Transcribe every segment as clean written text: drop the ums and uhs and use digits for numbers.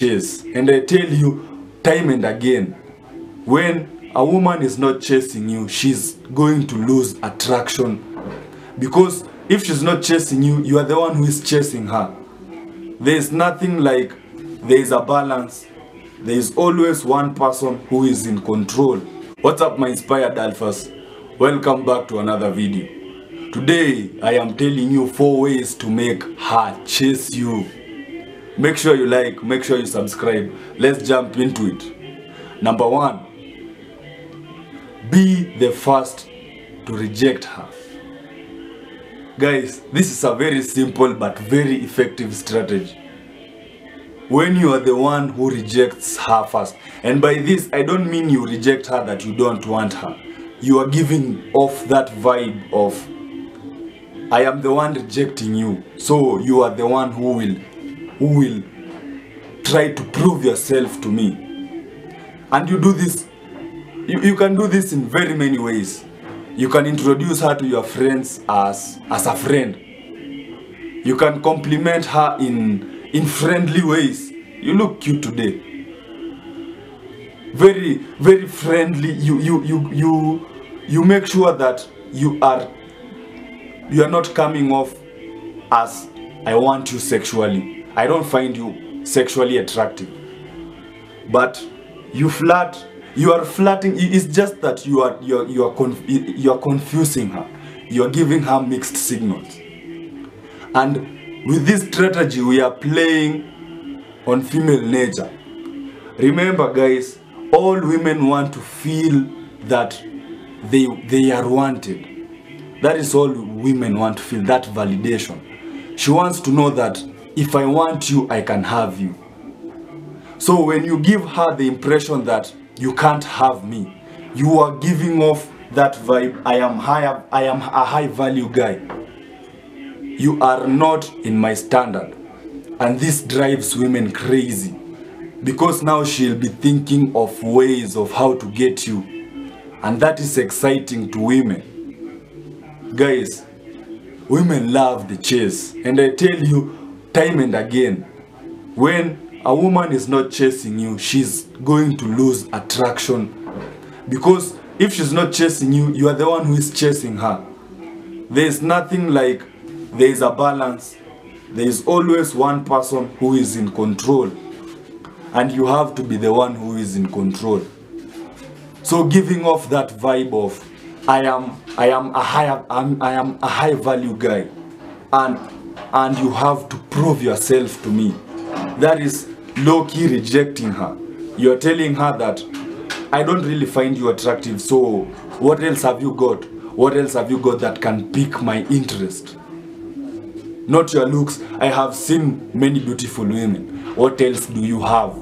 chase. And I tell you time and again, when a woman is not chasing you, she's going to lose attraction. Because if she's not chasing you, you are the one who is chasing her. There is nothing like there is a balance. There is always one person who is in control. What's up, my inspired alphas? Welcome back to another video. Today I am telling you 4 ways to make her chase you. Make sure you like, make sure you subscribe. Let's jump into it. Number 1, be the first to reject her. Guys, this is a very simple but very effective strategy. When you are the one who rejects her first, and by this I don't mean you reject her that you don't want her. You are giving off that vibe of I am the one rejecting you, so you are the one who will try to prove yourself to me. And you do this, you can do this in very many ways. You can introduce her to your friends as a friend. You can compliment her in friendly ways. You look cute today. Very, very friendly. You make sure that you are not coming off as I want you sexually. I don't find you sexually attractive. But you flirt. You are flirting. It's just that you are confusing her. You are giving her mixed signals. And with this strategy, we are playing on female nature. Remember, guys, all women want to feel that they are wanted. That is all women want to feel, that validation. She wants to know that if I want you, I can have you. So when you give her the impression that you can't have me, you are giving off that vibe. I am a high value guy. You are not in my standard. And this drives women crazy, because now she'll be thinking of ways of how to get you. And that is exciting to women. Guys, women love the chase. And I tell you time and again, when a woman is not chasing you, she's going to lose attraction. Because if she's not chasing you, you are the one who is chasing her. There is nothing like there is a balance. There is always one person who is in control. And you have to be the one who is in control. So giving off that vibe of I am a high value guy, and you have to prove yourself to me. That is low-key rejecting her. You're telling her that I don't really find you attractive, so what else have you got? What else have you got that can pique my interest? Not your looks. I have seen many beautiful women. What else do you have?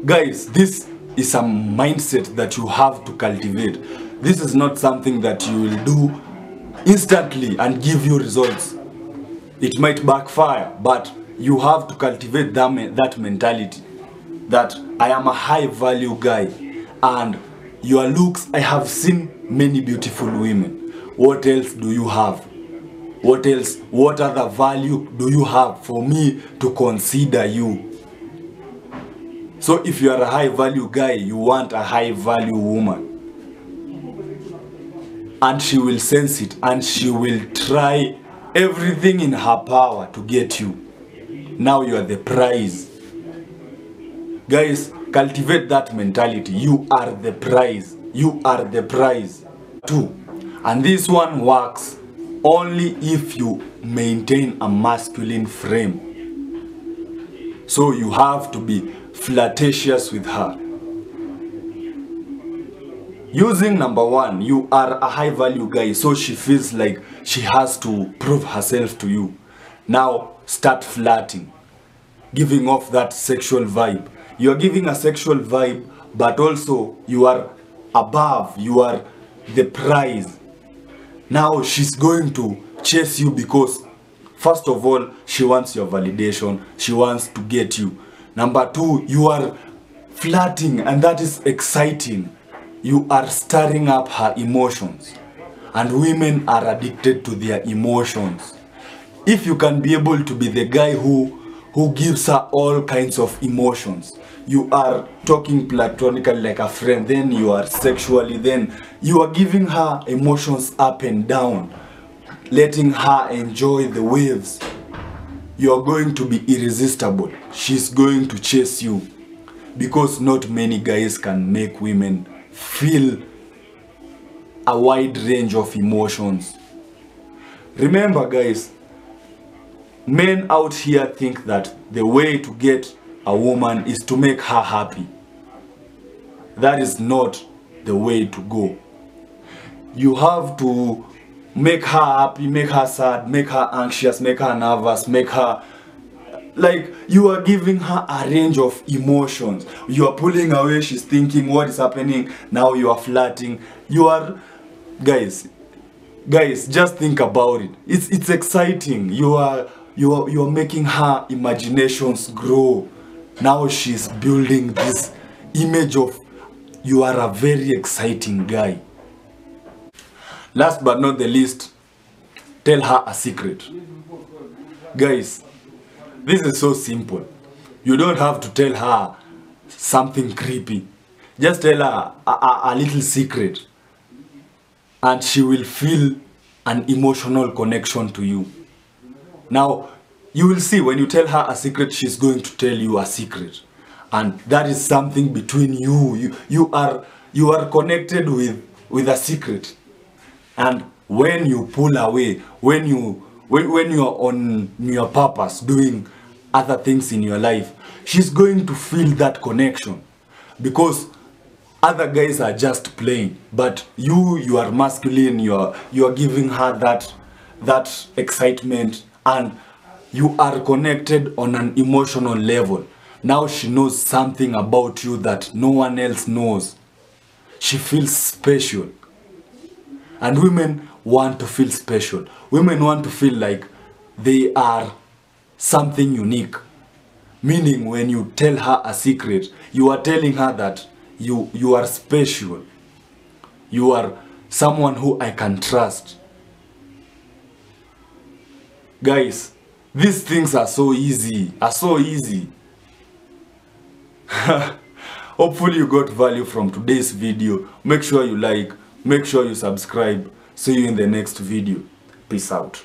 Guys, this is a mindset that you have to cultivate. This is not something that you will do instantly and give you results. It might backfire, but you have to cultivate that mentality that I am a high value guy, and your looks, I have seen many beautiful women. What else do you have? What else? What other value do you have for me to consider you? So if you are a high value guy, you want a high value woman. And she will sense it, and she will try everything in her power to get you. Now you are the prize. Guys, cultivate that mentality. You are the prize. You are the prize. 2. And this one works only if you maintain a masculine frame. So you have to be flirtatious with her. Using number 1, you are a high value guy, so she feels like she has to prove herself to you. Now start flirting, giving off that sexual vibe. You are giving a sexual vibe, but also you are above, you are the prize. Now she's going to chase you because first of all, she wants your validation, she wants to get you. Number 2, you are flirting, and that is exciting. You are stirring up her emotions. And women are addicted to their emotions. If you can be able to be the guy who who gives her all kinds of emotions. You are talking platonically like a friend, then you are sexually, then you are giving her emotions up and down, letting her enjoy the waves. You are going to be irresistible. She's going to chase you, because not many guys can make women feel a wide range of emotions. Remember guys, men out here think that the way to get a woman is to make her happy. That is not the way to go. You have to make her happy, make her sad, make her anxious, make her nervous, make her like you are giving her a range of emotions. You are pulling away, she's thinking what is happening. Now you are flirting. You are guys, just think about it. It's exciting. You are making her imaginations grow. Now she's building this image of you are a very exciting guy. Last but not the least, tell her a secret. Guys, this is so simple. You don't have to tell her something creepy. Just tell her a little secret, and she will feel an emotional connection to you. Now, you will see when you tell her a secret, she's going to tell you a secret. And that is something between you. You are connected with a secret. And when you pull away, when you are on your purpose, doing other things in your life, she's going to feel that connection. Because other guys are just playing, but you are masculine, you are giving her that excitement, and you are connected on an emotional level. Now she knows something about you that no one else knows. She feels special. And women want to feel special. Women want to feel like they are something unique. Meaning when you tell her a secret, you are telling her that you are special. You are someone who I can trust. Guys, these things are so easy. Hopefully you got value from today's video. Make sure you like, make sure you subscribe. See you in the next video. Peace out.